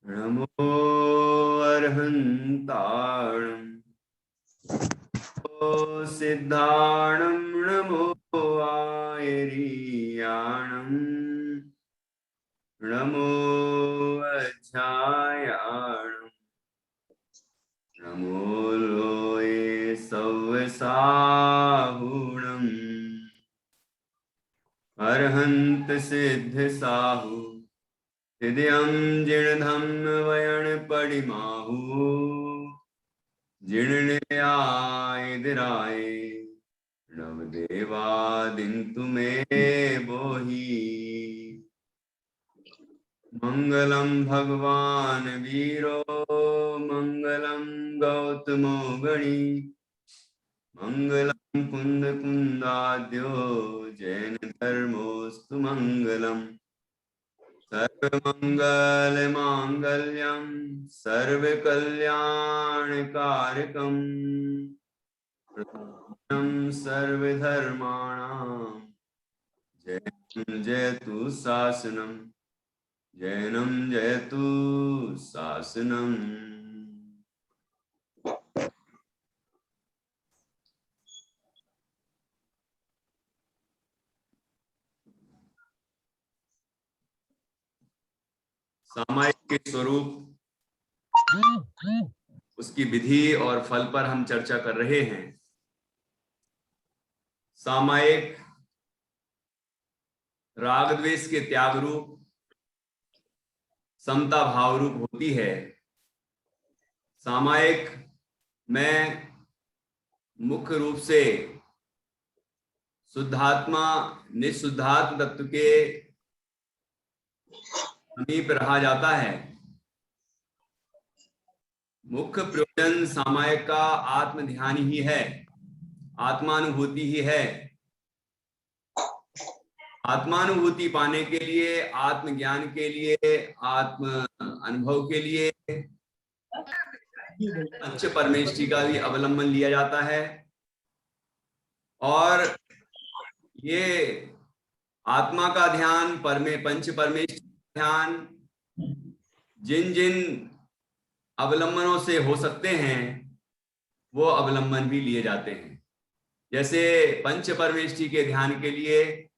नमो अर्हन्ताणं नमो सिद्धाणं नमो आयरीयाणं नमो अध्यायाणं नमो लोये सव्यसाहुणम् अर्हन्त सिद्ध साहु हृदयं जीर्णधम वयण पडिमाहु जीर्णे आयदराय नवदेवादिन्तु मे बोहि मंगलम भगवान वीरो मंगलम गौतमो गणी मंगलम कुंद कुंदाद्यो जैन धर्मोस्तु मंगलम सर्वमंगल मांगल्यम सर्वकल्याणकारकम सर्वधर्माणां जैनं जयतु शासनम जैनं जयतु शासनम। सामायिक के स्वरूप, उसकी विधि और फल पर हम चर्चा कर रहे हैं। सामायिक राग द्वेष के त्याग रूप, समता भाव रूप होती है। सामायिक में मुख्य रूप से शुद्धात्मा निशुद्धात्म तत्व के समीप रहा जाता है। मुख्य प्रयोजन सामायिक का आत्म ध्यान ही है, आत्मानुभूति ही है। आत्मानुभूति पाने के लिए, आत्मज्ञान के लिए, आत्म अनुभव के लिए पंच परमेष्टि का भी अवलंबन लिया जाता है। और ये आत्मा का ध्यान, पंच परमेष्टि का ध्यान जिन जिन अवलंबनों से हो सकते हैं वो अवलंबन भी लिए जाते हैं। जैसे पंच परमेष्टि के ध्यान के लिए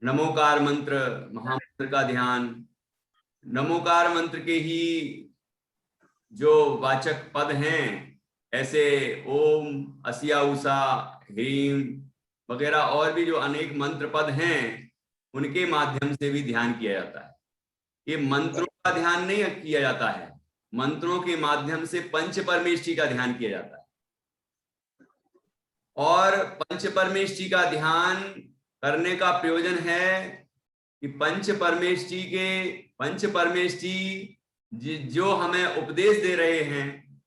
नमोकार मंत्र, महामंत्र का ध्यान, नमोकार मंत्र के ही जो वाचक पद हैं, ऐसे ओम, असिया उषा, ह्रीम वगैरह और भी जो अनेक मंत्र पद हैं, उनके माध्यम से भी ध्यान किया जाता है। ये मंत्रों का ध्यान नहीं किया जाता है, मंत्रों के माध्यम से पंच परमेष्टि का ध्यान किया जाता है। और पंच परमेष्टि का ध्यान करने का प्रयोजन है कि पंच परमेष्टि जो हमें उपदेश दे रहे हैं,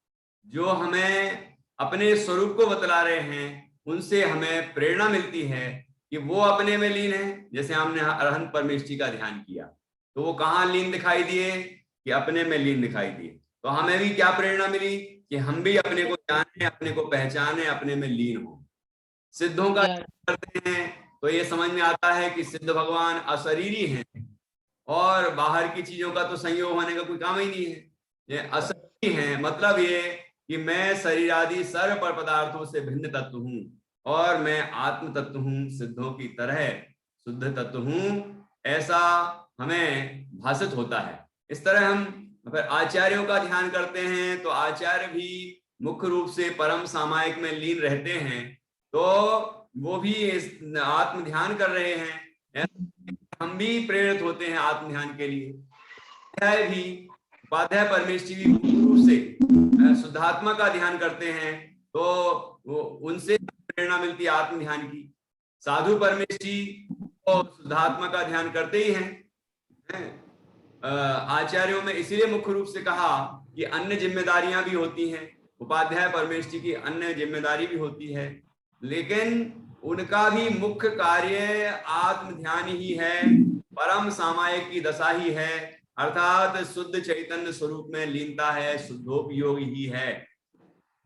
जो हमें अपने स्वरूप को बतला रहे हैं, उनसे हमें प्रेरणा मिलती है कि वो अपने में लीन है। जैसे हमने अरहंत परमेष्टि का ध्यान किया तो वो कहाँ लीन दिखाई दिए? कि अपने में लीन दिखाई दिए। तो हमें भी क्या प्रेरणा मिली कि हम भी अपने को जाने, अपने को पहचाने, अपने में लीन हो। सिद्धों का करते हैं तो ये समझ में आता है कि सिद्ध भगवान अशरीरी हैं और बाहर की चीजों का तो संयोग होने का कोई काम ही नहीं है। ये अशरीरी हैं, मतलब ये कि मैं शरीर आदि सर्व पर पदार्थों से भिन्न तत्व हूं और मैं आत्म तत्व हूं, सिद्धों की तरह शुद्ध तत्व हूं, ऐसा हमें भाषित होता है। इस तरह हम फिर आचार्यों का ध्यान करते हैं तो आचार्य भी मुख्य रूप से परम सामायिक में लीन रहते हैं, तो वो भी आत्म ध्यान कर रहे हैं। हम भी प्रेरित होते हैं आत्म ध्यान के लिए। भी उपाध्याय परमेष्टि भी मुख्य रूप से शुद्धात्मा का ध्यान करते हैं तो वो उनसे प्रेरणा मिलती है आत्म ध्यान की। साधु परमेष्टि तो शुद्धात्मा का ध्यान करते ही हैं। आचार्यों में इसीलिए मुख्य रूप से कहा कि अन्य जिम्मेदारियां भी होती हैं, उपाध्याय परमेष्टि की अन्य जिम्मेदारी भी होती है, लेकिन उनका भी मुख्य कार्य आत्म ध्यान ही है, परम सामायिक की दशा ही है, अर्थात शुद्ध चैतन्य स्वरूप में लीनता है, शुद्धोपयोग ही है।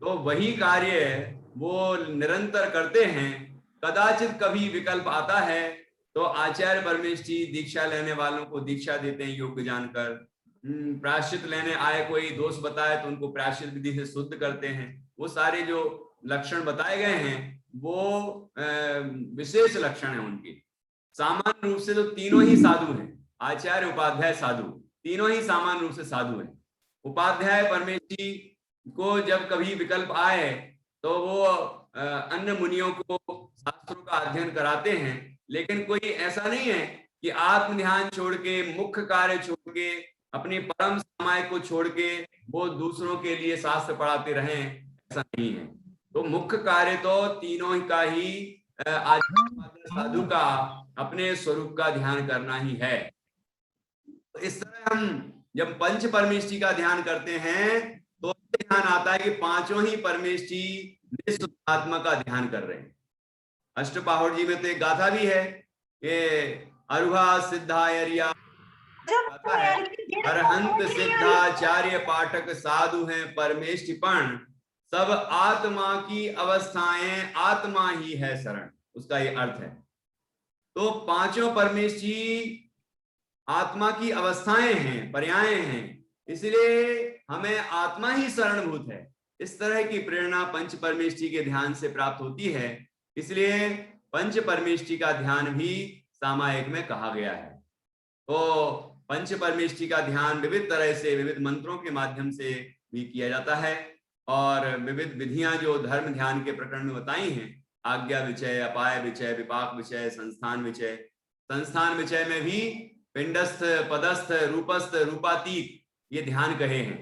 तो वही कार्य वो निरंतर करते हैं। कदाचित कभी विकल्प आता है तो आचार्य परमेश जी दीक्षा लेने वालों को दीक्षा देते हैं योग जानकर। प्रायश्चित लेने आए कोई दोष बताए तो उनको प्रायश्चित विधि से शुद्ध करते हैं। वो सारे जो लक्षण बताए गए हैं वो विशेष लक्षण है उनके। सामान्य रूप से तो तीनों ही साधु हैं, आचार्य उपाध्याय साधु, तीनों ही सामान्य रूप से साधु हैं। उपाध्याय परमेश जी को जब कभी विकल्प आए तो वो अन्य मुनियों को शास्त्रों का अध्ययन कराते हैं, लेकिन कोई ऐसा नहीं है कि आत्म ध्यान छोड़ के, मुख्य कार्य छोड़ के, अपनी परम समाय को छोड़ के वो दूसरों के लिए शास्त्र पढ़ाते रहें, ऐसा नहीं है। तो मुख्य कार्य तो तीनों का ही आचार्य साधु का अपने स्वरूप का ध्यान करना ही है। तो इस तरह हम जब पंच परमेश जी का ध्यान करते हैं तो ध्यान आता है कि पांचों ही परमेश जी निःशुद्धात्मा का ध्यान कर रहे हैं। अष्टपाहुर जी में तो एक गाथा भी है कि अरुहा सिद्धायरिया गाथा है, अरहंत सिद्धाचार्य पाठक साधु हैं परमेष्टिपण, सब आत्मा की अवस्थाएं आत्मा ही है शरण, उसका ये अर्थ है। तो पांचों परमेश जी आत्मा की अवस्थाएं हैं, पर्याय हैं, इसलिए हमें आत्मा ही शरणभूत है। इस तरह की प्रेरणा पंच परमेश जी के ध्यान से प्राप्त होती है, इसलिए पंच परमेश जी का ध्यान भी सामायिक में कहा गया है। तो पंच परमेश जी का ध्यान विविध तरह से, विविध मंत्रों के माध्यम से भी किया जाता है, और विविध विधियां जो धर्म ध्यान के प्रकरण में बताई हैं, आज्ञा विचय, अपाय विचय, विपाक विचय, संस्थान विचय। संस्थान विचय में भी पिंडस्थ, पदस्थ, रूपस्थ, रूपातीत ये ध्यान कहे हैं।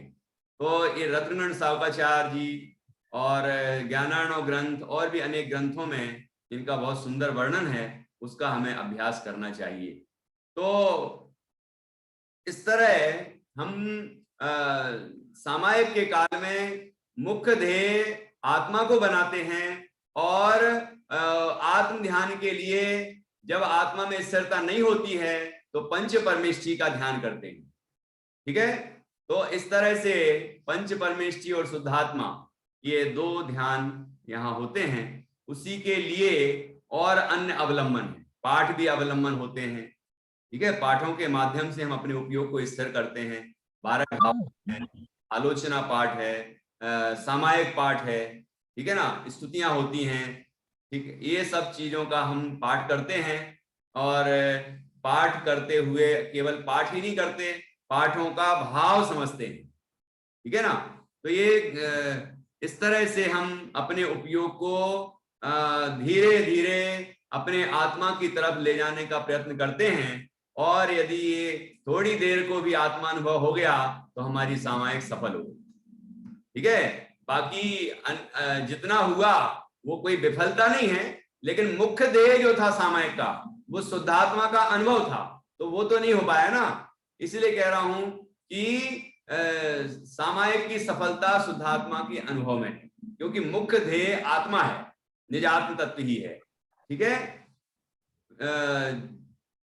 तो ये रत्नगण सावकाचार्य जी और ज्ञानार्णव ग्रंथ और भी अनेक ग्रंथों में इनका बहुत सुंदर वर्णन है, उसका हमें अभ्यास करना चाहिए। तो इस तरह हम सामायिक के काल में मुख्य ध्येय आत्मा को बनाते हैं, और आत्म ध्यान के लिए जब आत्मा में स्थिरता नहीं होती है तो पंच परमेश जी का ध्यान करते हैं। ठीक है, तो इस तरह से पंच परमेश जी और शुद्धात्मा ये दो ध्यान यहाँ होते हैं। उसी के लिए और अन्य अवलंबन है, पाठ भी अवलंबन होते हैं। ठीक है, पाठों के माध्यम से हम अपने उपयोग को स्थिर करते हैं। 12 भाव है, आलोचना पाठ है, सामायिक पाठ है, ठीक है ना, स्तुतियां होती हैं। ठीक है, ये सब चीजों का हम पाठ करते हैं, और पाठ करते हुए केवल पाठ ही नहीं करते, पाठों का भाव समझते हैं। ठीक है ना, तो ये इस तरह से हम अपने उपयोग को धीरे धीरे अपने आत्मा की तरफ ले जाने का प्रयत्न करते हैं, और यदि ये थोड़ी देर को भी आत्मानुभव हो गया तो हमारी सामायिक सफल हो। ठीक है, बाकी जितना हुआ वो कोई विफलता नहीं है, लेकिन मुख्य ध्येय जो था सामायिक का वो शुद्धात्मा का अनुभव था, तो वो तो नहीं हो पाया ना। इसलिए कह रहा हूं कि सामायिक की सफलता शुद्धात्मा के अनुभव में है, क्योंकि मुख्य ध्येय आत्मा है, निजात्म तत्व ही है। ठीक है,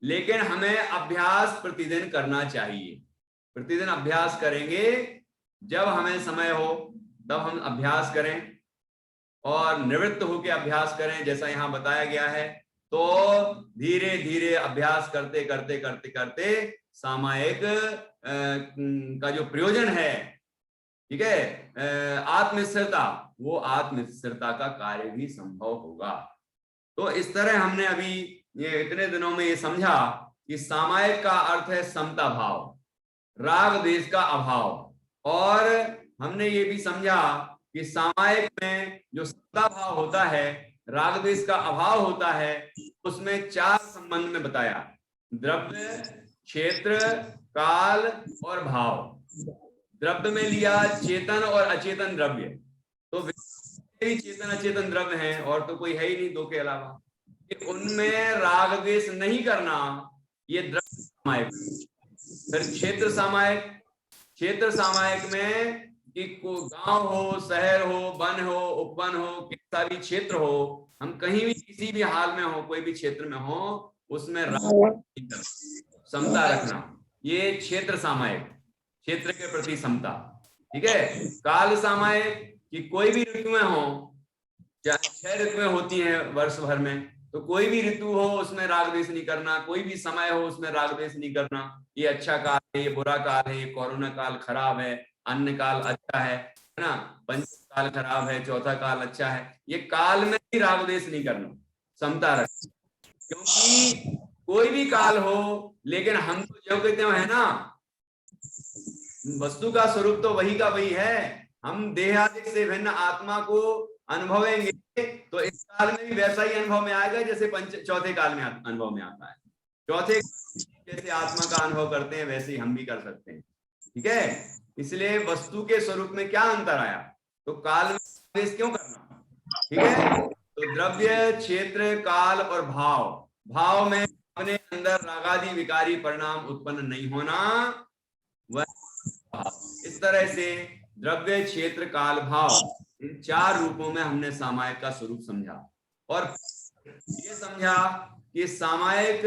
लेकिन हमें अभ्यास प्रतिदिन करना चाहिए। प्रतिदिन अभ्यास करेंगे, जब हमें समय हो तब हम अभ्यास करें, और निवृत्त होकर अभ्यास करें जैसा यहाँ बताया गया है। तो धीरे धीरे अभ्यास करते करते करते करते सामायिक का जो प्रयोजन है, ठीक है, आत्मस्थिरता, वो आत्मस्थिरता का कार्य भी संभव होगा। तो इस तरह हमने अभी ये इतने दिनों में ये समझा कि सामायिक का अर्थ है समता भाव, राग द्वेष का अभाव, और हमने ये भी समझा कि सामायिक में जो समता भाव होता है, राग द्वेष का अभाव होता है, उसमें 4 संबंध में बताया: द्रव्य, क्षेत्र, काल और भाव। द्रव्य में लिया चेतन और अचेतन द्रव्य, तो भी चेतन अचेतन द्रव्य हैं, और तो कोई है ही नहीं दो के अलावा, उनमें राग द्वेष नहीं करना, ये द्रव्य सामायिक। फिर क्षेत्र सामायिक, क्षेत्र सामायिक में कि गांव हो, शहर हो, वन हो, उपवन हो, कैसा भी क्षेत्र हो, हम कहीं भी किसी भी हाल में हो, कोई भी क्षेत्र में हो, उसमें राग समता रखना, ये क्षेत्र सामायिक, क्षेत्र के प्रति समता। ठीक है, काल सामायिक कि कोई भी ऋतुएं हो, चाहे 6 ऋतुएं होती हैं वर्ष भर में, तो कोई भी ऋतु हो उसमें राग द्वेष नहीं करना, कोई भी समय हो उसमें राग द्वेष नहीं करना। ये अच्छा काल है, ये बुरा काल है, ये कोरोना काल खराब है, अन्न काल अच्छा है ना, पंचम काल खराब है, चौथा काल अच्छा है। ये काल में भी राग द्वेष नहीं करना, समता रख, क्योंकि कोई भी काल हो, लेकिन हम तो जो कहते हैं ना, वस्तु का स्वरूप तो वही का वही है। हम देहादिक से भिन्न आत्मा को अनुभवेंगे तो इस काल में भी वैसा ही अनुभव में आएगा जैसे चौथे काल में अनुभव में आता है। चौथे जैसे आत्मा का अनुभव करते हैं वैसे ही हम भी कर सकते हैं, ठीक है। इसलिए वस्तु के स्वरूप में क्या अंतर आया, तो काल में प्रवेश क्यों करना, ठीक है। तो द्रव्य, क्षेत्र, काल और भाव, भाव में अपने अंदर रागादि विकारी परिणाम उत्पन्न नहीं होना, वह इस तरह से द्रव्य, क्षेत्र, काल, भाव, इन चार रूपों में हमने सामायिक का स्वरूप समझा। और ये समझा कि सामायिक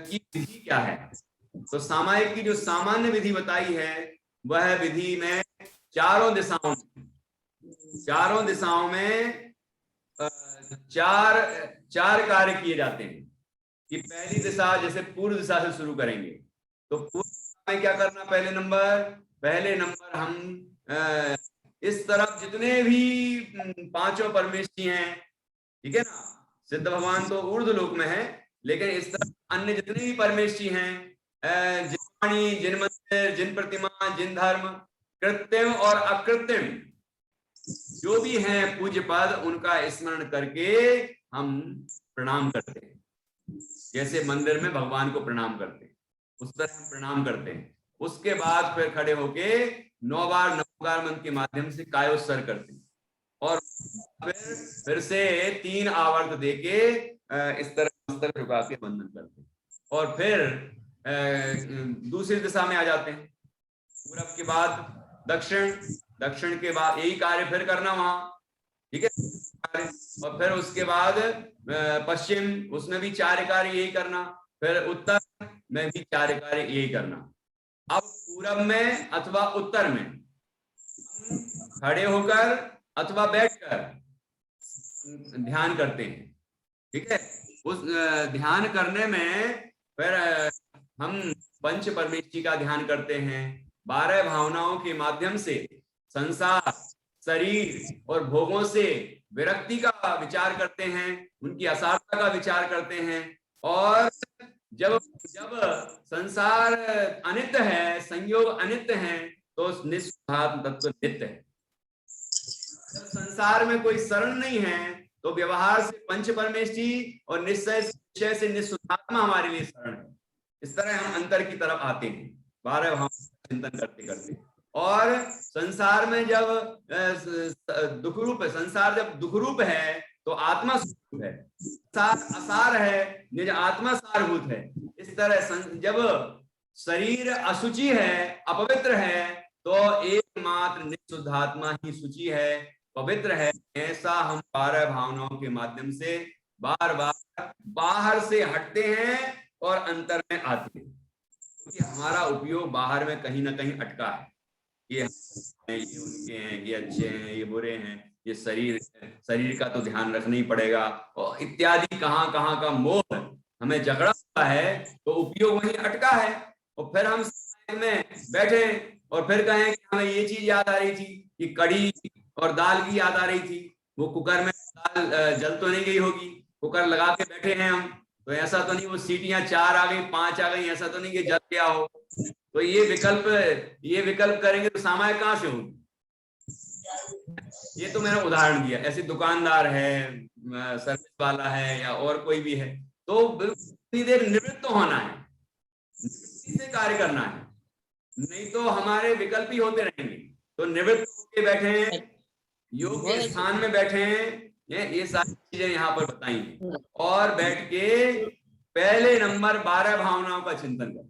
की विधि क्या है। तो सामायिक की जो सामान्य विधि बताई है वह विधि में चारों दिशाओं में चार कार्य किए जाते हैं। कि पहली दिशा, जैसे पूर्व दिशा से शुरू करेंगे, तो पूर्व दिशा में क्या करना, पहले नंबर हम इस तरफ जितने भी पांचों परमेष्ठी हैं, ठीक है ना, सिद्ध भगवान तो ऊर्ध्व लोक में है, लेकिन इस तरफ अन्य जितने भी परमेष्ठी हैं, जिन वाणी, जिन मंदिर, जिन प्रतिमा, जिन धर्म, कृत्रिम और अकृत्रिम जो भी हैं पूज्य पद, उनका स्मरण करके हम प्रणाम करते हैं। जैसे मंदिर में भगवान को प्रणाम करते हैं उस तरह हम प्रणाम करते हैं। उसके बाद फिर खड़े होके 9 बार नमोकार मंत्र के माध्यम से कायोत्सर्ग करते हैं, और फिर से 3 आवर्त देके इस तरह मस्तक झुका के वंदन करते हैं। और फिर दूसरी दिशा में आ जाते हैं। पूरब के बाद दक्षिण के बाद यही कार्य फिर करना वहां, ठीक है। और फिर उसके बाद पश्चिम, उसमें भी 4 कार्य यही करना। फिर उत्तर में भी 4 कार्य यही करना। अब पूरब में अथवा उत्तर में खड़े होकर अथवा बैठकर ध्यान करते हैं, ठीक है। उस ध्यान करने में फिर हम पंच परमेष्ठी का ध्यान करते हैं। 12 भावनाओं के माध्यम से संसार, शरीर और भोगों से विरक्ति का विचार करते हैं, उनकी असारता का विचार करते हैं। और जब संसार अनित्य है, संयोग अनित्य है, तो निस्वार्थ तत्व नित्य है। जब संसार में कोई शरण नहीं है तो व्यवहार से पंच परमेष्ठी और निश्चय से निस्वात्मा हमारे लिए शरण है। इस तरह हम अंतर की तरफ आते हैं 12 भावों का चिंतन करते करते। और संसार में जब दुख रूप है, संसार जब दुख रूप है तो आत्मा स्वरूप है, संसार असार है, निज आत्मा सारभूत है। इस तरह जब शरीर अशुचि है, अपवित्र है, तो एकमात्र निशुद्धात्मा ही शुचि है, पवित्र है। ऐसा हम 12 भावनाओं के माध्यम से बार बार बाहर से हटते हैं और अंतर में आते हैं, क्योंकि हमारा उपयोग बाहर में कहीं ना कहीं अटका है। ये उनके हैं, ये अच्छे हैं, ये बुरे हैं, ये शरीर का तो ध्यान रखना ही पड़ेगा, और इत्यादि कहाँ कहाँ का मोह हमें जकड़ा हुआ है, तो उपयोग वहीं अटका है। और फिर हम में बैठे और फिर कहें कि हमें ये चीज याद आ रही थी कि कढ़ी और दाल की याद आ रही थी, वो कुकर में दाल जल तो नहीं गई होगी, कुकर लगा के बैठे हैं हम, तो ऐसा तो नहीं वो सीटियां 4 आ गई, 5 आ गई, ऐसा तो नहीं कि जल गया हो। तो ये विकल्प करेंगे तो सामायिक कहां से होगी। ये तो मैंने उदाहरण दिया। ऐसे दुकानदार है, सर्विस वाला है, या और कोई भी है, तो बिल्कुल देर निवृत्त होना है, निवृत्ति से कार्य करना है, नहीं तो हमारे विकल्प ही होते रहेंगे। तो निवृत्त होके बैठे हैं, योग के स्थान में बैठे हैं, ये सारी चीजें यहाँ पर बताई हैं। और बैठ के पहले नंबर 12 भावनाओं का चिंतन करें।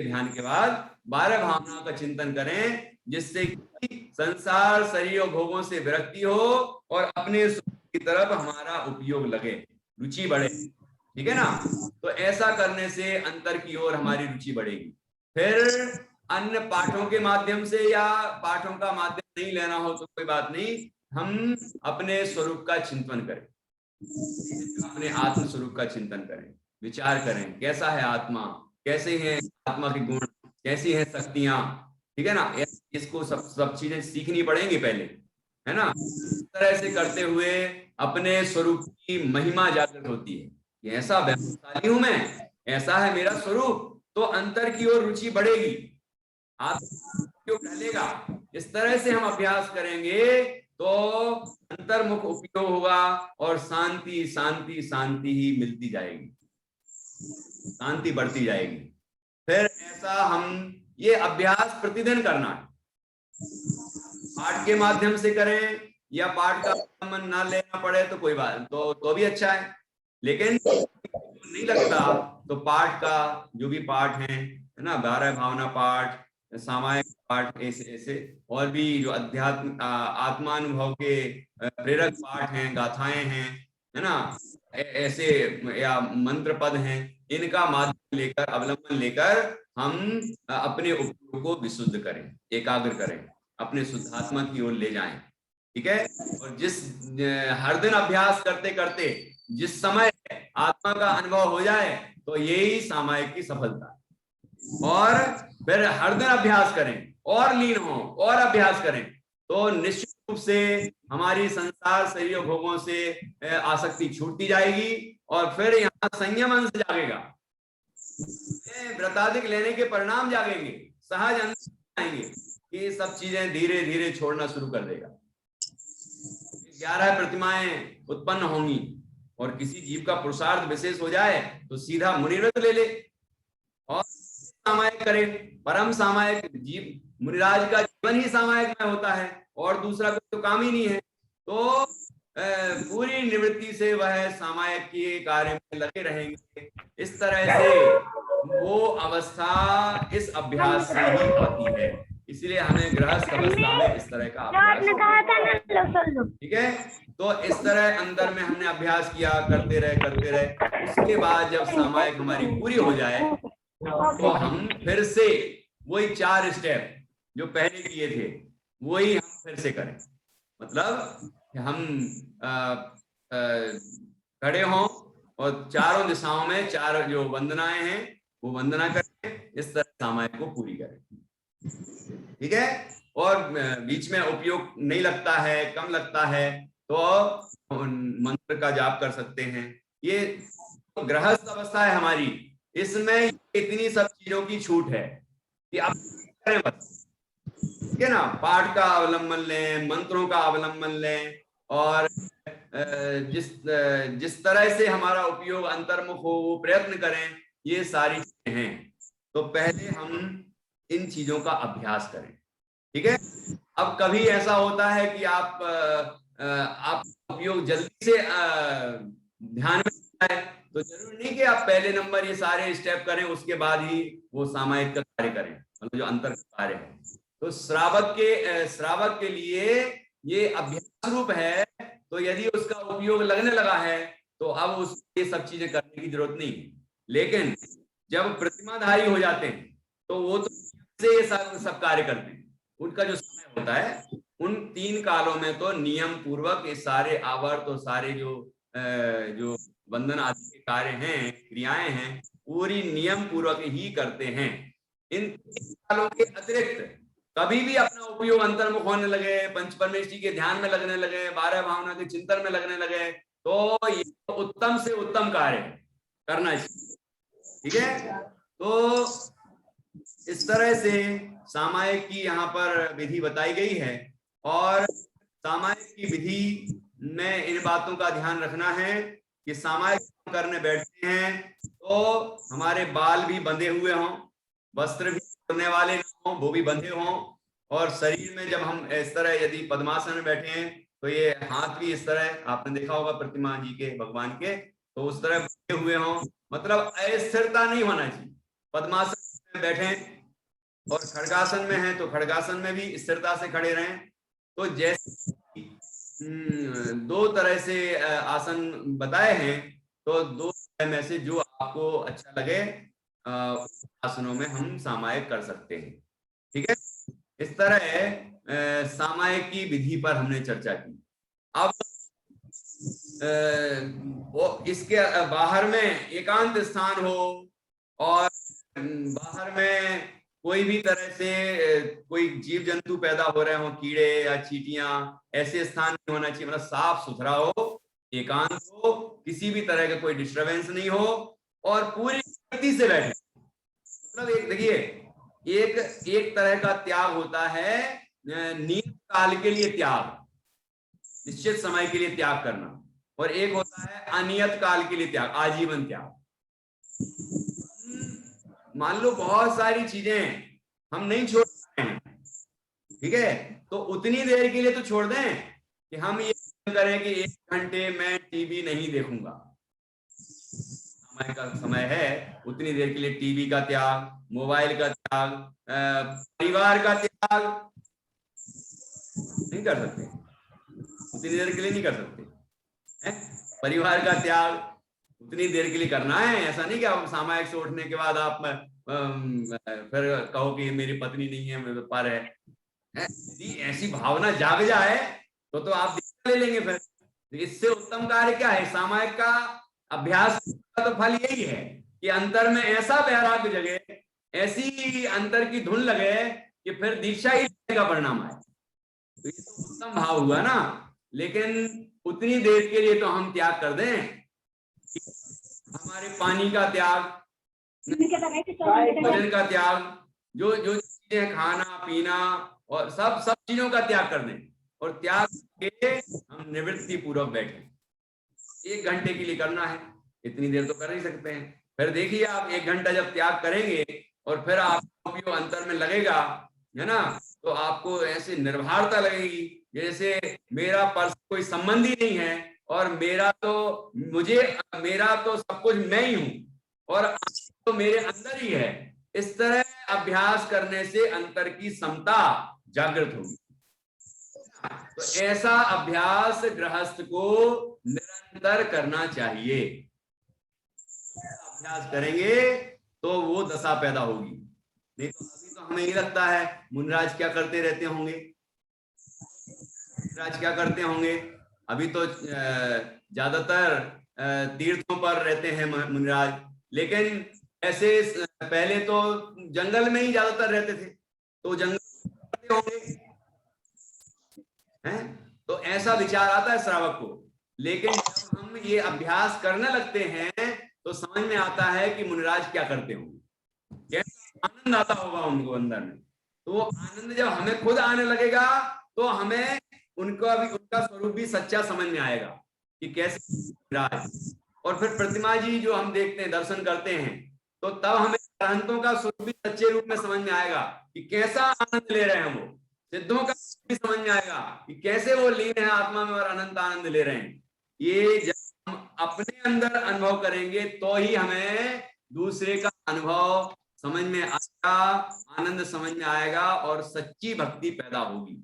ध्यान के बाद 12 भावनाओं का चिंतन करें, जिससे कि संसार, शरीर और भोगों से विरक्ति हो और अपने की तरफ हमारा उपयोग लगे, रुचि बढ़े, ठीक है ना। तो ऐसा करने से अंतर की ओर हमारी रुचि बढ़ेगी। फिर अन्य पाठों के माध्यम से या पाठों का माध्यम नहीं लेना हो तो कोई बात नहीं, हम अपने स्वरूप का चिंतन करें। अपने आत्म स्वरूप का चिंतन करें, विचार करें, कैसा है आत्मा, कैसे है आत्मा के गुण, कैसी है शक्तियां, ठीक है ना। इसको सब चीजें सीखनी पड़ेंगी पहले, है ना। इस तरह से करते हुए अपने स्वरूप की महिमा जागृत होती है कि ऐसा वैभवशाली हूं मैं, ऐसा है मेरा स्वरूप, तो अंतर की ओर रुचि बढ़ेगी, आत्मा ढलेगा। इस तरह से हम अभ्यास करेंगे तो अंतर्मुख उपयोग होगा और शांति शांति शांति ही मिलती जाएगी, शांति बढ़ती जाएगी। फिर ऐसा हम ये अभ्यास प्रतिदिन करना है, पाठ के माध्यम से करें या पाठ का मन ना लेना पड़े तो कोई बात, तो भी अच्छा है। लेकिन नहीं लगता तो पाठ का जो भी पाठ है ना, 12 भावना पाठ, सामायिक पाठ, ऐसे ऐसे और भी जो अध्यात्म आत्मानुभव के प्रेरक पाठ हैं, गाथाएं हैं, है ना, ऐसे या मंत्र पद हैं, इनका माध्यम लेकर, अवलंबन लेकर हम अपने उपयोग को विशुद्ध करें, एकाग्र करें, अपने शुद्धात्मा की ओर ले जाएं, ठीक है। और हर दिन अभ्यास करते करते जिस समय आत्मा का अनुभव हो जाए तो यही सामायिक की सफलता। और फिर हर दिन अभ्यास करें और लीन हो और अभ्यास करें तो निश्चित रूप से हमारी संसार शरीर भोगों से आसक्ति छूटती जाएगी और फिर यहाँ संयम अंश जागेगा, व्रताधिक लेने के परिणाम जागेंगे, सहज अंश आएंगे कि सब चीजें धीरे धीरे छोड़ना शुरू कर देगा। 11 प्रतिमाएं उत्पन्न होंगी और किसी जीव का पुरुषार्थ विशेष हो जाए तो सीधा मुनिव्रत ले ले और सामायिक करे। परम सामायिक जीव मुनिराज का जीवन ही सामायिक में होता है और दूसरा कोई तो काम ही नहीं है, तो पूरी निवृत्ति से वह सामायिक के कार्य में लगे रहेंगे। इस तरह से वो अवस्था इस अभ्यास से ही आती है, इसलिए हमें गृहस्थ अवस्था में इस तरह का अभ्यास, ठीक है। तो इस तरह अंदर में हमने अभ्यास किया, करते रहे, उसके बाद जब सामायिक हमारी पूरी हो जाए तो हम फिर से वही 4 स्टेप जो पहले किए थे वही हम फिर से करें। मतलब हम खड़े हों और चारों दिशाओं में 4 जो वंदनाएं हैं वो वंदना करें, इस तरह सामायिक को पूरी करें, ठीक है। और बीच में उपयोग नहीं लगता है, कम लगता है तो मंत्र का जाप कर सकते हैं। ये गृहस्थ अवस्था है हमारी, इसमें इतनी सब चीजों की छूट है कि आप करें बस, ठीक है ना। पाठ का अवलंबन लें, मंत्रों का अवलंबन लें और जिस तरह से हमारा उपयोग अंतर्मुख हो वो प्रयत्न करें, ये सारी चीजें हैं। तो पहले हम इन चीजों का अभ्यास करें, ठीक है। अब कभी ऐसा होता है कि आप उपयोग जल्दी से ध्यान में आए तो जरूरी नहीं कि आप पहले नंबर ये सारे स्टेप करें उसके बाद ही वो सामायिक का कार्य करें, मतलब जो अंतर कार्य है। तो श्रावक के लिए ये अभ्यास रूप है, तो यदि उसका उपयोग लगने लगा है तो अब उसको ये सब चीजें करने की जरूरत नहीं है। लेकिन जब प्रतिमाधारी हो जाते हैं तो वो तो से ये सब कार्य करते हैं, उनका जो समय होता है उन 3 कालों में तो नियम पूर्वक ये सारे आवर्त और सारे जो वंदन आदि के कार्य हैं, क्रियाएं हैं, पूरी नियम पूर्वक ही करते हैं। इन 3 कालों के अतिरिक्त कभी भी अपना उपयोग अंतर्मुख होने लगे, पंच परमेष्ठी के ध्यान में लगने लगे, 12 भावना के चिंतन में लगने लगे तो ये उत्तम से उत्तम कार्य करना चाहिए, ठीक है। तो इस तरह से सामायिक की यहाँ पर विधि बताई गई है और सामायिक की विधि में इन बातों का ध्यान रखना है कि सामायिक करने बैठते हैं तो हमारे बाल भी बंधे हुए हों, वस्त्र भी ओढ़ने वाले हों, वो भी बंधे हों, और शरीर में जब हम इस तरह यदि पद्मासन में बैठे हैं तो ये हाथ भी इस तरह, आपने देखा होगा प्रतिमा जी के, भगवान के, तो उस तरह बंधे हुए हों, मतलब अस्थिरता नहीं होना चाहिए। पद्मासन में बैठे और खड़गासन में है तो खड़गासन में भी स्थिरता से खड़े रहें। तो जैसे 2 तरह से आसन बताए हैं तो 2 तरह में से जो आपको अच्छा लगे आसनों में हम सामायिक कर सकते हैं, ठीक है। इस तरह सामायिक की विधि पर हमने चर्चा की। अब वो इसके बाहर में एकांत स्थान हो और बाहर में कोई भी तरह से कोई जीव जंतु पैदा हो रहे हो, कीड़े या चींटियां, ऐसे स्थान नहीं होना चाहिए। मतलब साफ सुथरा हो, एकांत हो, किसी भी तरह का कोई डिस्टरबेंस नहीं हो और पूरी शक्ति से बैठे। मतलब एक देखिए, एक तरह का त्याग होता है नियत काल के लिए त्याग, निश्चित समय के लिए त्याग करना, और एक होता है अनियत काल के लिए त्याग, आजीवन त्याग। मान लो बहुत सारी चीजें हम नहीं छोड़ रहे हैं, ठीक है, तो उतनी देर के लिए तो छोड़ दें कि हम ये करें कि 1 घंटे मैं टीवी नहीं देखूंगा। समय का समय है, उतनी देर के लिए टीवी का त्याग, मोबाइल का त्याग, परिवार का त्याग नहीं कर सकते, उतनी देर के लिए नहीं कर सकते। परिवार का त्याग उतनी देर के लिए करना है, ऐसा नहीं कि आप सामायिक से उठने के बाद आप फिर कहो कि मेरी पत्नी नहीं है, मेरे पर है। यदि ऐसी भावना जाग जाए तो आप ले लेंगे। फिर इससे उत्तम कार्य क्या है? सामायिक का अभ्यास का तो फल यही है कि अंतर में ऐसा वैराग्य जगे, ऐसी अंतर की धुन लगे कि फिर दीक्षा ही का परिणाम आए। तो ये तो उत्तम भाव हुआ ना। लेकिन उतनी देर के लिए तो हम त्याग कर दें, हमारे पानी का त्याग, भोजन का त्याग, जो जो चीजें खाना पीना और सब चीजों का त्याग कर दें, और त्याग के हम निवृत्ति पूर्वक बैठे। 1 घंटे के लिए करना है, इतनी देर तो कर ही सकते हैं। फिर देखिए आप 1 घंटा जब त्याग करेंगे और फिर आपको भी अंतर में लगेगा, है ना, तो आपको ऐसे निर्भरता लगेगी जैसे मेरा पर्स कोई संबंध ही नहीं है और मेरा तो सब कुछ मैं ही हूं और तो मेरे अंदर ही है। इस तरह अभ्यास करने से अंतर की समता जागृत होगी। तो ऐसा अभ्यास गृहस्थ को निरंतर करना चाहिए। अभ्यास करेंगे तो वो दशा पैदा होगी। नहीं तो अभी तो हमें ही लगता है मुनिराज क्या करते रहते होंगे, मुनिराज क्या करते होंगे। अभी तो ज्यादातर तीर्थों पर रहते हैं मुनिराज, लेकिन ऐसे पहले तो जंगल में ही ज्यादातर रहते थे, तो जंगल होंगे हैं। तो ऐसा विचार आता है श्रावक को। लेकिन जब हम ये अभ्यास करने लगते हैं तो समझ में आता है कि मुनिराज क्या करते होंगे, कैसा आनंद आता होगा उनको अंदर में। तो वो आनंद जब हमें खुद आने लगेगा तो हमें उनका स्वरूप भी सच्चा समझ में आएगा कि कैसे मुनिराज। और फिर प्रतिमा जी जो हम देखते हैं, दर्शन करते हैं, तो तब हमें अरहंतों का स्वरूप भी सच्चे रूप में समझ में आएगा कि कैसा आनंद ले रहे हैं वो। सिद्धों का भी समझ में आएगा कि कैसे वो लीन है आत्मा में और अनंत आनंद ले रहे हैं। ये जब हम अपने अंदर अनुभव करेंगे तो ही हमें दूसरे का अनुभव समझ में आएगा, आनंद समझ में आएगा और सच्ची भक्ति पैदा होगी।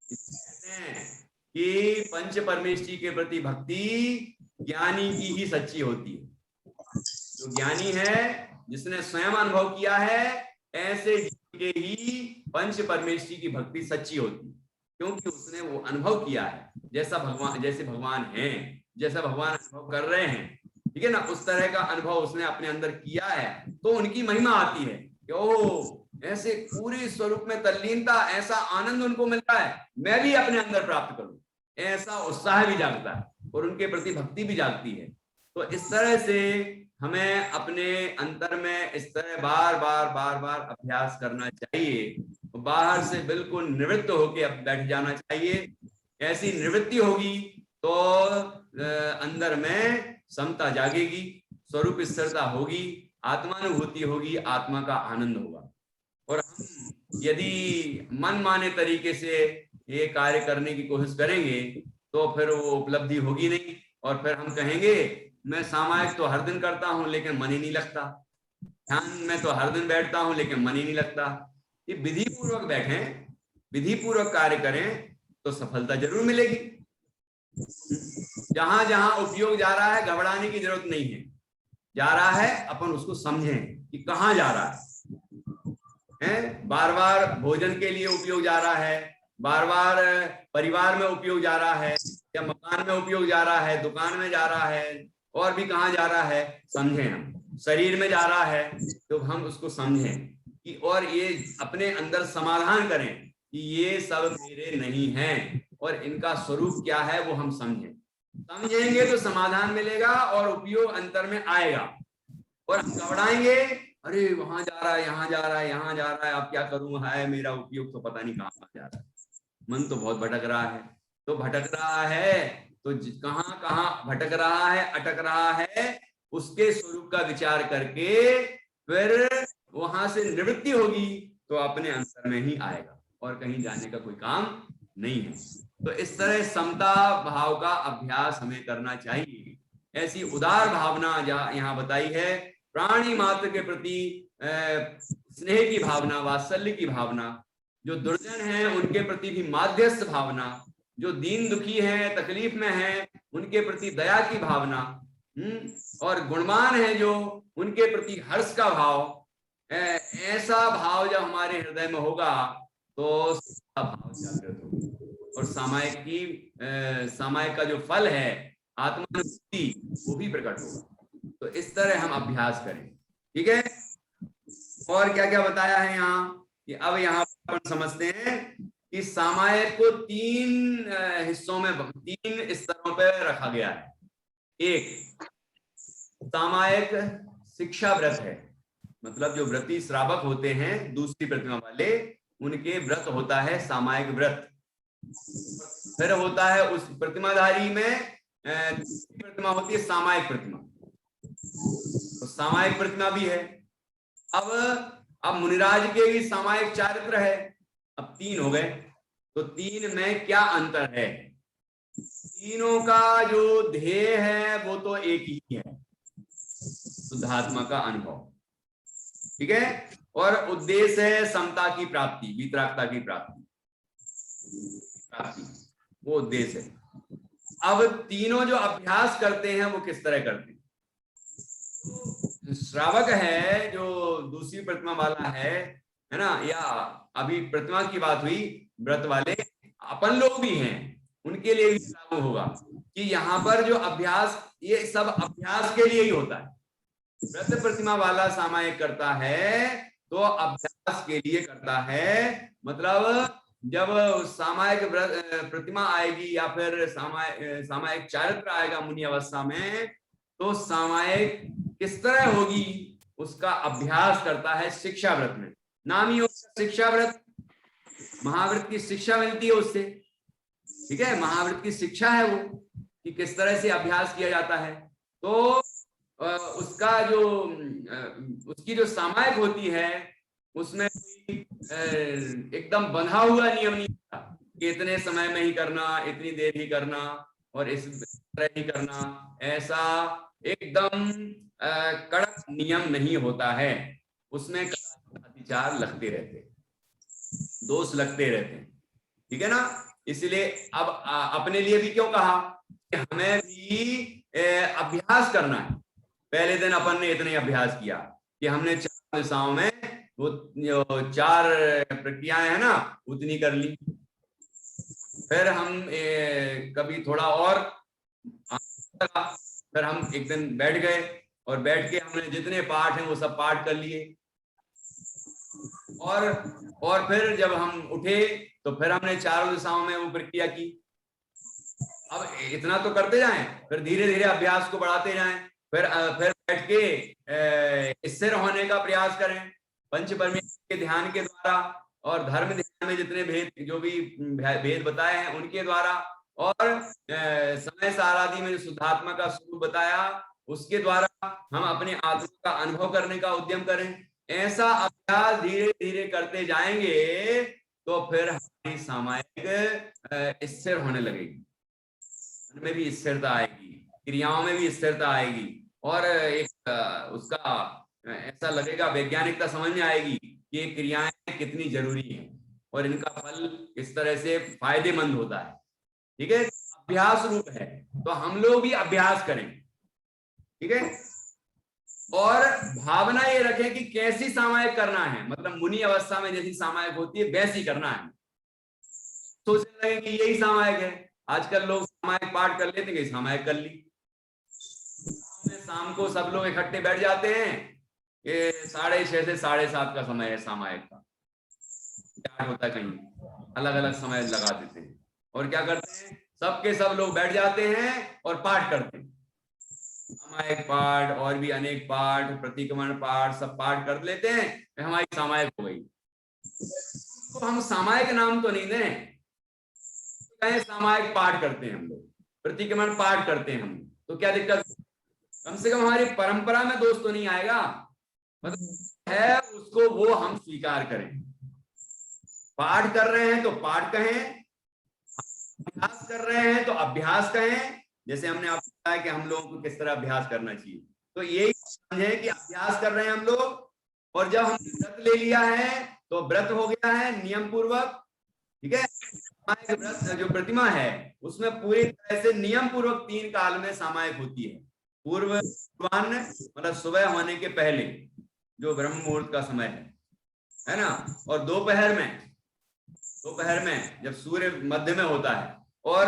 कहते हैं कि पंच परमेष्ठी के प्रति भक्ति ज्ञानी की ही सच्ची होती है। जो ज्ञानी है, जिसने स्वयं अनुभव किया है, ऐसे के ही पंच परमेष्ठी की भक्ति सच्ची होती है, क्योंकि उसने वो अनुभव किया है जैसे भगवान हैं, जैसा भगवान अनुभव कर रहे हैं, ठीक है ना, उस तरह का अनुभव उसने अपने अंदर किया है। तो उनकी महिमा आती है कि ओ ऐसे पूरी स्वरूप में तल्लीनता, ऐसा आनंद उनको मिलता है, मैं भी अपने अंदर प्राप्त करूं, ऐसा उत्साह भी जागता है और उनके प्रति भक्ति भी जागती है। तो इस तरह से हमें अपने अंतर में इस तरह बार बार अभ्यास करना चाहिए। बाहर से बिल्कुल निवृत्त होके अब बैठ जाना चाहिए। ऐसी निवृत्ति होगी तो अंदर में समता जागेगी, स्वरूप स्थिरता होगी, आत्मानुभूति होगी, आत्मा का आनंद होगा। और हम यदि मन माने तरीके से ये कार्य करने की कोशिश करेंगे तो फिर वो उपलब्धि होगी नहीं, और फिर हम कहेंगे मैं सामायिक तो हर दिन करता हूं लेकिन मन ही नहीं लगता, ध्यान में तो हर दिन बैठता हूं लेकिन मन ही नहीं लगता। ये विधि पूर्वक बैठें, विधि पूर्वक कार्य करें तो सफलता जरूर मिलेगी। जहां जहां उपयोग जा रहा है घबराने की जरूरत नहीं है, जा रहा है अपन उसको समझें कि कहां जा रहा है। बार बार भोजन के लिए उपयोग जा रहा है, बार बार परिवार में उपयोग जा रहा है, या मकान में उपयोग जा रहा है, दुकान में जा रहा है, और भी कहाँ जा रहा है, समझें। हम शरीर में जा रहा है तो हम उसको समझें कि, और ये अपने अंदर समाधान करें कि ये सब मेरे नहीं हैं और इनका स्वरूप क्या है वो हम समझें। समझेंगे तो समाधान मिलेगा और उपयोग अंतर में आएगा। और हम घबराएंगे, अरे वहां जा रहा है, यहाँ जा रहा है, यहाँ जा रहा है, अब क्या करूं, है मेरा उपयोग तो पता नहीं कहाँ जा रहा है, मन तो बहुत भटक रहा है। तो भटक रहा है तो कहाँ कहाँ भटक रहा है, अटक रहा है, उसके स्वरूप का विचार करके फिर वहां से निवृत्ति होगी तो अपने अंतर में ही आएगा और कहीं जाने का कोई काम नहीं है। तो इस तरह समता भाव का अभ्यास हमें करना चाहिए। ऐसी उदार भावना यहाँ बताई है, प्राणी मात्र के प्रति स्नेह की भावना, वात्सल्य की भावना, जो दुर्जन हैं उनके प्रति भी माध्यस्थ भावना, जो दीन दुखी हैं, तकलीफ में हैं, उनके प्रति दया की भावना, और गुणवान है जो, उनके प्रति हर्ष का भाव। ऐसा भाव जब हमारे हृदय में होगा तो भाव जागृत होगा और सामायिक का जो फल है आत्मानुभूति वो भी प्रकट होगा। तो इस तरह हम अभ्यास करें, ठीक है। और क्या क्या बताया है यहाँ कि अब यहाँ पर समझते हैं कि सामायिक को 3 हिस्सों में, 3 स्तरों पर रखा गया है। एक सामायिक शिक्षा व्रत है, मतलब जो व्रती श्रावक होते हैं दूसरी प्रतिमा वाले, उनके व्रत होता है सामायिक व्रत। फिर होता है उस प्रतिमाधारी में प्रतिमा होती है सामायिक प्रतिमा, तो सामायिक प्रतिमा भी है। अब मुनिराज के भी सामायिक चारित्र है। अब 3 हो गए, तो 3 में क्या अंतर है? तीनों का जो ध्येय है वो तो एक ही है, शुद्धात्मा का अनुभव, ठीक है। और उद्देश्य है समता की प्राप्ति, वितरागता की प्राप्ति, वो उद्देश्य है। अब तीनों जो अभ्यास करते हैं वो किस तरह करते हैं? तो श्रावक है जो दूसरी प्रतिमा वाला है ना, या अभी प्रतिमा की बात हुई, व्रत वाले अपन लोग भी हैं, उनके लिए भी लागू होगा कि यहाँ पर जो अभ्यास, ये सब अभ्यास के लिए ही होता है। व्रत प्रतिमा वाला सामायिक करता है तो अभ्यास के लिए करता है, मतलब जब सामायिक प्रतिमा आएगी या फिर सामायिक चारित्र आएगा मुनि अवस्था में, तो सामायिक किस तरह होगी उसका अभ्यास करता है शिक्षा व्रत में। नाम ही होता शिक्षा व्रत, महाव्रत की शिक्षा मिलती है उससे, ठीक है। महाव्रत की शिक्षा है वो कि किस तरह से अभ्यास किया जाता है। तो उसका जो उसकी जो सामायिक होती है उसमें एकदम बंधा हुआ नियम नहीं होता कि इतने समय में ही करना, इतनी देर ही करना और इस तरह ही करना, ऐसा एकदम कड़क नियम नहीं होता है। उसमें अतिचार लगते रहते, दोष लगते रहते हैं, ठीक है ना। इसलिए अब अपने लिए भी क्यों कहा कि हमें भी अभ्यास करना है। पहले दिन अपन ने इतने अभ्यास किया कि हमने 4 दिशाओं में वो जो 4 प्रक्रियाएं है ना उतनी कर ली। फिर हम कभी थोड़ा और फिर हम एक दिन बैठ गए और बैठ के हमने जितने पाठ हैं वो सब पाठ कर लिए। और फिर जब हम उठे तो फिर हमने 4 दिशाओं में वो प्रक्रिया की। अब इतना तो करते जाएं, फिर धीरे धीरे अभ्यास को बढ़ाते जाएं। फिर बैठ के स्थिर होने का प्रयास करें पंच परमेश्वर के ध्यान के द्वारा और धर्म ध्यान में जितने भेद, जो भी भेद बताए हैं उनके द्वारा, और समय सारादि में जो शुद्धात्मा का स्वरूप बताया उसके द्वारा हम अपने आत्मा का अनुभव करने का उद्यम करें। ऐसा अभ्यास धीरे धीरे करते जाएंगे तो फिर हमारी सामायिक स्थिर होने लगेगी, मन में भी स्थिरता आएगी, क्रियाओं में भी स्थिरता आएगी, और एक उसका ऐसा लगेगा, वैज्ञानिकता समझ में आएगी कि ये क्रियाएं कितनी जरूरी हैं और इनका फल किस तरह से फायदेमंद होता है, ठीक है। अभ्यास रूप है, तो हम लोग भी अभ्यास करें, ठीक है। और भावना ये रखें कि कैसी सामायिक करना है, मतलब मुनि अवस्था में जैसी सामायिक होती है वैसी करना है। सोचने लगे कि यही सामायिक है, आजकल लोग सामायिक पाठ कर लेते हैं, सामायिक कर ली, शाम को सब लोग इकट्ठे बैठ जाते हैं, ये 6:30 से 7:30 का समय है सामायिक का, क्या होता है कहीं अलग अलग समय लगा देते हैं, और क्या करते हैं, सबके सब लोग बैठ जाते हैं और पाठ करते हैं, सामायिक पाठ और भी अनेक पाठ, प्रतिक्रमण पाठ, सब पाठ कर लेते हैं, हमारी सामायिक हो गई। तो हम सामायिक नाम तो नहीं दें, कहें सामायिक पाठ करते हैं हम लोग, प्रतिक्रमण पाठ करते हैं हम, तो क्या दिक्कत, कम से कम हमारी परंपरा में दोष तो नहीं आएगा, मतलब है उसको वो हम स्वीकार करें। पाठ कर रहे हैं तो पाठ कहें, अभ्यास कर रहे हैं तो अभ्यास कहें, जैसे हमने आपको बताया कि हम लोगों को किस तरह अभ्यास करना चाहिए, तो यही समझें कि अभ्यास कर रहे हैं हम लोग, और जब हमने व्रत ले लिया है तो व्रत हो गया है नियम पूर्वक, ठीक है। व्रत जो प्रतिमा है उसमें पूरी तरह से नियम पूर्वक 3 काल में सामायिक होती है, पूर्वाह्न मतलब सुबह होने के पहले जो ब्रह्म मुहूर्त का समय है ना, और दोपहर में जब सूर्य मध्य में होता है, और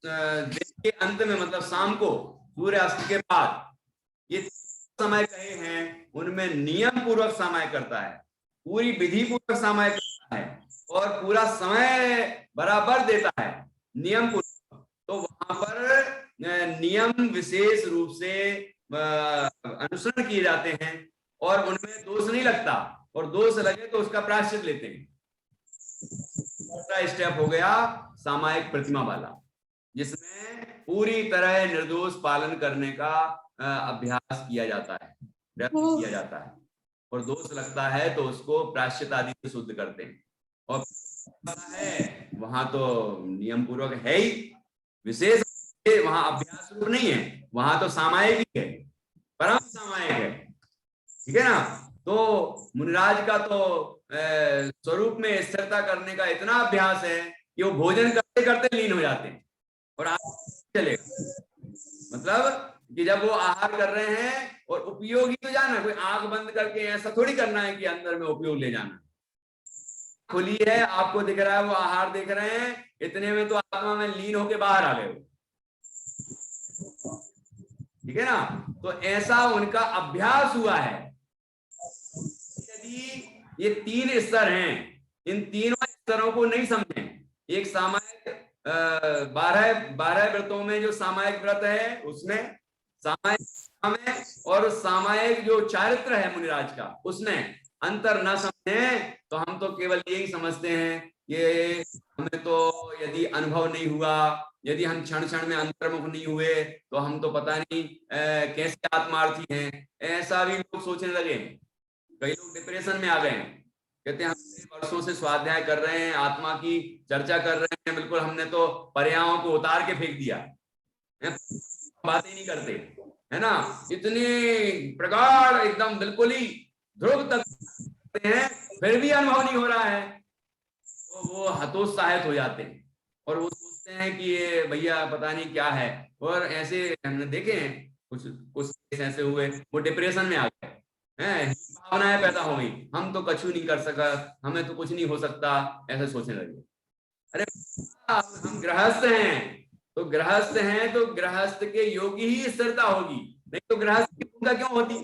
दिन के अंत में मतलब शाम को सूर्य अस्त के बाद, ये समय कहे हैं उनमें नियम पूर्वक सामायिक करता है, पूरी विधि पूर्वक सामायिक करता है, और पूरा समय बराबर देता है नियम पूर्वक, तो वहां पर नियम विशेष रूप से अनुसरण किए जाते हैं, और उनमें दोष नहीं लगता, और दोष लगे तो उसका प्रायश्चित लेते हैं। दूसरा स्टेप हो गया सामायिक प्रतिमा वाला, जिसमें पूरी तरह निर्दोष पालन करने का अभ्यास किया जाता है, प्रयत्न किया जाता है, और दोष लगता है तो उसको प्रायश्चित आदि से शुद्ध करते हैं, और है वहां तो नियम पूर्वक है ही, विशेष वहां अभ्यास रूप नहीं है, वहां तो सामायिक ही है, परम सामायिक है, ठीक है ना। तो मुनिराज का तो स्वरूप में स्थिरता करने का इतना अभ्यास है कि वो भोजन करते करते लीन हो जाते हैं, और चलेगा मतलब कि जब वो आहार कर रहे हैं, और उपयोगी तो जाना, कोई आंख बंद करके ऐसा थोड़ी करना है कि अंदर में उपयोग ले जाना, खुली है आपको दिख रहा है वो आहार देख रहे हैं, इतने में तो आत्मा में लीन होके बाहर आ गए, ठीक है ना। तो ऐसा उनका अभ्यास हुआ है। यदि ये 3 स्तर हैं, इन तीनों स्तरों को नहीं समझें, एक सामायिक 12 व्रतों में जो सामायिक व्रत है उसमें, सामायिक में, और सामायिक जो चारित्र है मुनिराज का उसमें अंतर न समझें, तो हम तो केवल यही समझते हैं ये हमें तो यदि अनुभव नहीं हुआ, यदि हम क्षण क्षण में अंतर्मुख नहीं हुए तो हम तो पता नहीं कैसे आत्मार्थी हैं, ऐसा भी लोग सोचने लगे। कई लोग डिप्रेशन में आ गए हैं, कहते हैं हम वर्षों से स्वाध्याय कर रहे हैं, आत्मा की चर्चा कर रहे हैं, बिल्कुल हमने तो पर्यायों को उतार के फेंक दिया, बातें नहीं करते है ना, इतनी प्रगाढ़ एकदम बिल्कुल ही ध्रुव तक हैं, फिर भी अनुभव नहीं हो रहा है, तो वो हतोत्साहित हो जाते हैं, और वो सोचते हैं कि ये भैया पता नहीं क्या है, और ऐसे हमने देखे हैं कुछ ऐसे हुए, वो डिप्रेशन में आ गए हैं, भावनाएं पैदा हो गई, हम तो कछु नहीं कर सका, हमें तो कुछ नहीं हो सकता, ऐसे सोचने लगे। अरे हम गृहस्थ हैं, तो गृहस्थ हैं तो गृहस्थ के योगी ही स्थिरता होगी, नहीं तो गृहस्थ की भूमिका क्यों होती,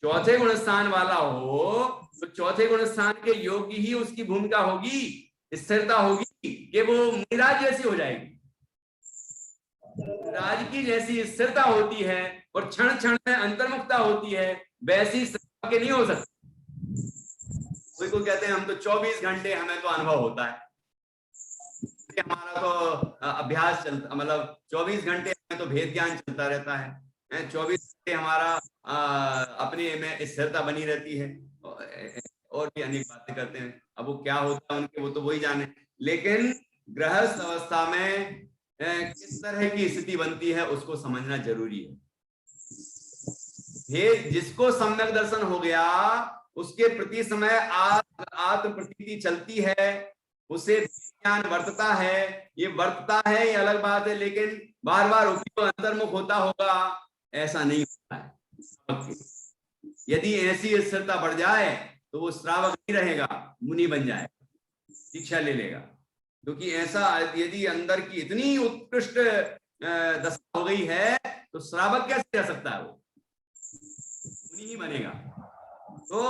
चौथे गुण स्थान वाला हो तो चौथे गुण स्थान के योगी ही उसकी भूमिका होगी, स्थिरता होगी कि वो मुनिराज जैसी हो जाएगी, राज की जैसी स्थिरता होती है और क्षण क्षण में अंतर्मुखता होती है, वैसी स्थिरता के नहीं हो सकती। कोई को कहते हैं हम तो 24 घंटे हमें तो अनुभव होता है, हमारा तो अभ्यास चलता, मतलब 24 घंटे हमें तो भेद ज्ञान चलता रहता है, 24 घंटे हमारा अपने में स्थिरता बनी रहती है, और भी अनेक बातें करते हैं, अब वो क्या होता है उनके वो तो वही जाने, लेकिन गृहस्थ अवस्था में किस तरह की स्थिति बनती है उसको समझना जरूरी है। जिसको सम्यक दर्शन हो गया उसके प्रति समय आत्म प्रतीति चलती है, उसे ज्ञान वर्तता है, ये वर्तता है ये अलग बात है, लेकिन बार बार उपयोग अंतर्मुख होता होगा ऐसा नहीं होता है। यदि ऐसी स्थिरता बढ़ जाए तो वो श्रावक नहीं रहेगा, मुनि बन जाए, शिक्षा ले लेगा, क्योंकि ऐसा यदि अंदर की इतनी उत्कृष्ट दशा हो गई है तो श्रावक कैसे रह सकता है, वो मुनि ही बनेगा। तो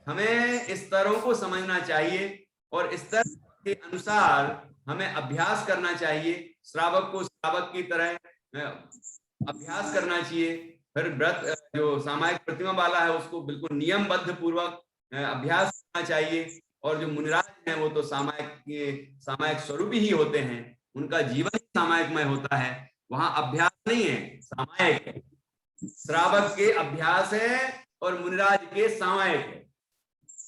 हमें स्तरों को समझना चाहिए और स्तर के अनुसार हमें अभ्यास करना चाहिए। श्रावक को श्रावक की तरह अभ्यास करना चाहिए। फिर व्रत जो सामायिक प्रतिमा वाला है उसको बिल्कुल नियमबद्ध पूर्वक अभ्यास करना चाहिए। और जो मुनिराज हैं वो तो सामायिक स्वरूपी ही होते हैं, उनका जीवन सामायिकमय होता है, वहां अभ्यास नहीं है, सामायिक है। श्रावक के अभ्यास है और मुनिराज के सामायिक है,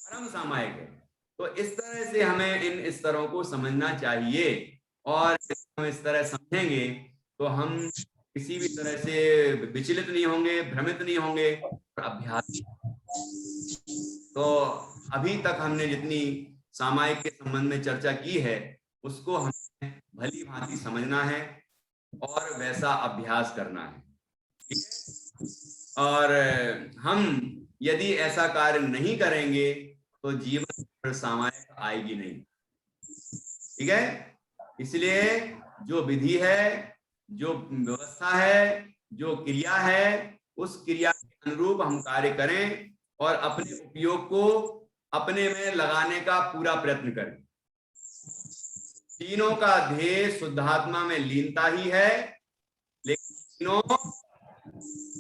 परम सामायिक है। तो इस तरह से हमें इन स्तरों को समझना चाहिए और हम इस तरह समझेंगे तो हम किसी भी तरह से विचलित नहीं होंगे, भ्रमित नहीं होंगे। अभ्यास तो अभी तक हमने जितनी सामायिक के संबंध में चर्चा की है उसको हमें भली भांति समझना है और वैसा अभ्यास करना है। और हम यदि ऐसा कार्य नहीं करेंगे तो जीवन पर सामायिक आएगी नहीं। ठीक है, इसलिए जो विधि है, जो व्यवस्था है, जो क्रिया है, उस क्रिया के अनुरूप हम कार्य करें और अपने उपयोग को अपने में लगाने का पूरा प्रयत्न करें। तीनों का ध्येय शुद्धात्मा में लीनता ही है, लेकिन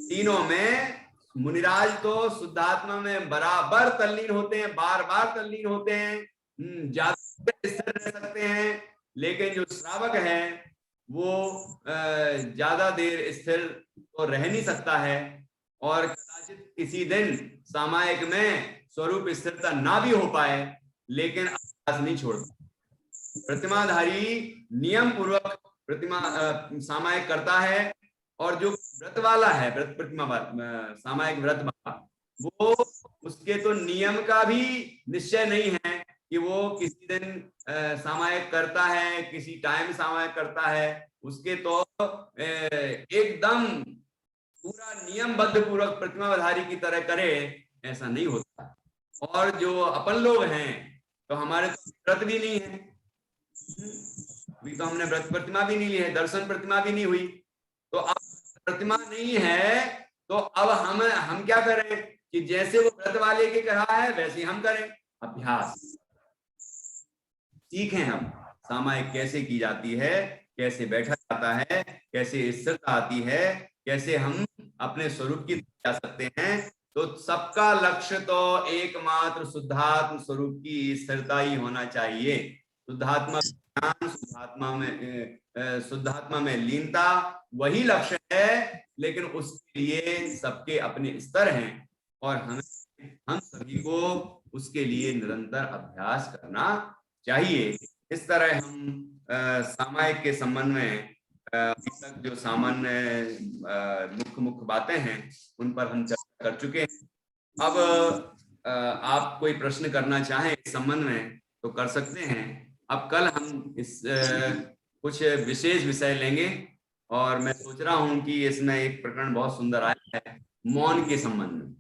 तीनों में मुनिराज तो शुद्धात्मा में बराबर तल्लीन होते हैं, बार बार तल्लीन होते हैं, ज्यादा स्थिर रह सकते हैं। लेकिन जो श्रावक है वो ज्यादा देर स्थिर तो रह नहीं सकता है और कदाचित किसी दिन सामायिक में स्वरूप स्थिरता ना भी हो पाए, लेकिन अभ्यास नहीं छोड़ता। प्रतिमाधारी नियम पूर्वक प्रतिमा सामायिक करता है और जो व्रत वाला है, व्रत प्रतिमा सामायिक व्रत वाला, वो उसके तो नियम का भी निश्चय नहीं है कि वो किसी दिन सामायिक करता है, किसी टाइम सामायिक करता है। उसके तो एकदम पूरा नियमबद्ध पूर्वक प्रतिमाधारी की तरह करे, ऐसा नहीं होता। और जो अपन लोग हैं तो हमारे तो व्रत भी नहीं है, अभी तो हमने व्रत प्रतिमा भी नहीं ली है, दर्शन प्रतिमा भी नहीं हुई। तो अब प्रतिमा नहीं है तो अब हम क्या करें कि जैसे वो व्रत वाले के कहा है वैसे हम करें। अभ्यास सीखें हम, सामायिक कैसे की जाती है, कैसे बैठा जाता है, कैसे स्थिरता आती है, कैसे हम अपने स्वरूप की जा सकते हैं। तो सबका लक्ष्य तो एकमात्र शुद्धात्म स्वरूप की स्थिरता ही होना चाहिए। शुद्धात्मा ज्ञान, शुद्धात्मा में लीनता, वही लक्ष्य है। लेकिन उसके लिए सबके अपने स्तर हैं और हम सभी को उसके लिए निरंतर अभ्यास करना चाहिए। इस तरह हम सामायिक के संबंध में अभी तक जो सामान्य मुख्य बातें हैं उन पर हम चर्चा कर चुके हैं। अब आप कोई प्रश्न करना चाहें इस संबंध में तो कर सकते हैं। अब कल हम इस कुछ विशेष विषय लेंगे और मैं सोच रहा हूं कि इसमें एक प्रकरण बहुत सुंदर आया है मौन के संबंध में।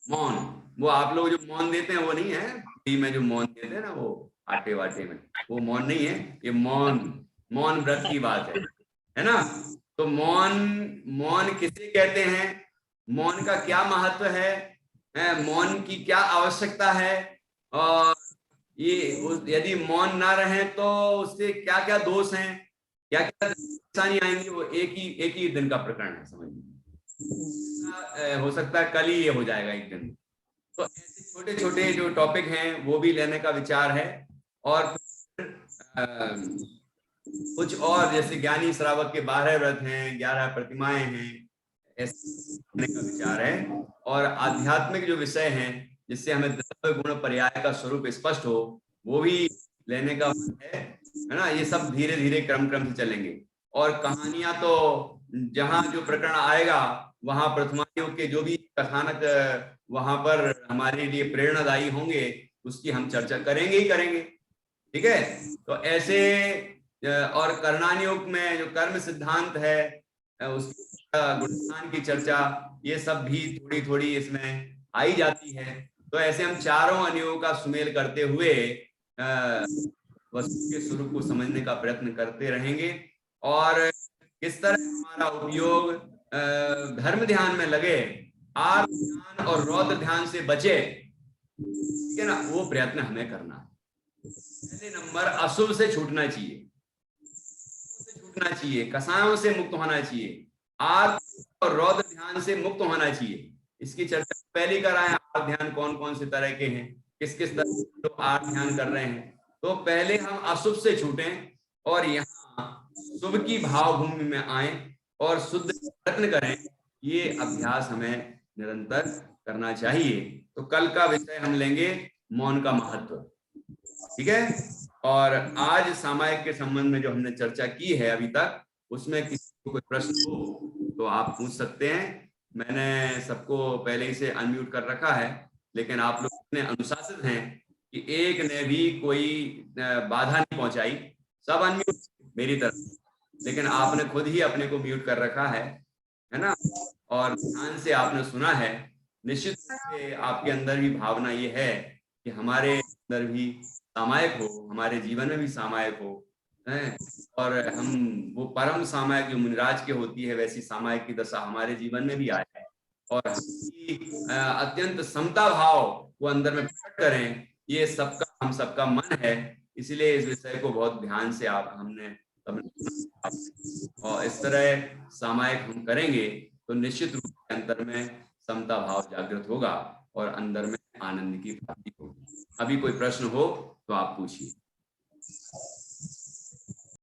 मौन, वो आप लोग जो मौन देते हैं वो नहीं है में जो मौन देते हैं ना वो आटे वाटे में, वो मौन नहीं है, ये मौन व्रत की बात है ना। तो मौन किसे कहते हैं, मौन का क्या महत्व है, मौन की क्या आवश्यकता है, और ये यदि मौन ना रहे तो उससे क्या क्या दोष हैं, क्या क्या परेशानी आएंगी, वो एक ही दिन का प्रकरण है, समझ लीजिए। हो सकता है कल ही ये हो जाएगा एक दिन। तो ऐसे छोटे छोटे जो टॉपिक हैं वो भी लेने का विचार है। और कुछ और जैसे ज्ञानी श्रावक के 12 व्रत हैं, 11 प्रतिमाएं हैं, ऐसे लेने का विचार है। और आध्यात्मिक जो विषय हैं जिससे हमें द्रव्य गुण पर्याय का स्वरूप स्पष्ट हो, वो भी लेने का है ना। ये सब धीरे धीरे क्रम से चलेंगे। और कहानियां तो जहां जो प्रकरण आएगा वहां प्रथमायुग के जो भी कथानक वहां पर हमारे लिए प्रेरणादायी होंगे उसकी हम चर्चा करेंगे ही करेंगे। ठीक है, तो ऐसे और कर्णानुयोग में जो कर्म सिद्धांत है उसकी गुणस्थान की चर्चा, ये सब भी थोड़ी थोड़ी इसमें आई जाती है। तो ऐसे हम चारों अनुयोगों का सुमेल करते हुए वस्तु के स्वरूप को समझने का प्रयत्न करते रहेंगे और किस तरह हमारा उपयोग धर्म ध्यान में लगे, आर्त ध्यान और रौद्र ध्यान से बचे, ठीक है ना, वो प्रयत्न हमें करना है। पहले नंबर अशुभ से छूटना चाहिए, कसायों से मुक्त होना चाहिए, आर्त और रौद्र ध्यान से मुक्त होना चाहिए। इसकी चर्चा पहले कराएं, आर्त ध्यान कौन कौन से तरह के हैं, किस किस तरह से लोग आर्त ध्यान कर रहे हैं। तो पहले हम अशुभ से छूटें और यहाँ शुभ की भाव भूमि में आए और शुद्ध प्रयत्न करें। ये अभ्यास हमें निरंतर करना चाहिए। तो कल का विषय हम लेंगे मौन का महत्व, ठीक है। और आज सामायिक के संबंध में जो हमने चर्चा की है अभी तक, उसमें किसी को कोई प्रश्न हो तो आप पूछ सकते हैं। मैंने सबको पहले ही से अनम्यूट कर रखा है, लेकिन आप लोग इतने अनुशासित हैं कि एक ने भी कोई बाधा नहीं पहुंचाई, सब अनम्यूट मेरी तरफ, लेकिन आपने खुद ही अपने को म्यूट कर रखा है ना, और ध्यान से आपने सुना है। निश्चित रूप से आपके अंदर भी भावना ये है कि हमारे अंदर भी सामायिक हो, हमारे जीवन में भी सामायिक हो, है, और हम वो परम सामायिक जो मुनिराज के होती है वैसी सामायिक की दशा हमारे जीवन में भी आए है, और अत्यंत समता भाव वो अंदर में प्रकट करें। ये सबका, हम सबका मन है, इसलिए इस विषय को बहुत ध्यान से हमने और इस तरह सामायिक हम करेंगे तो निश्चित रूप से अंतर में समता भाव जागृत होगा और अंदर में आनंद की प्राप्ति होगी। अभी कोई प्रश्न हो तो आप पूछिए।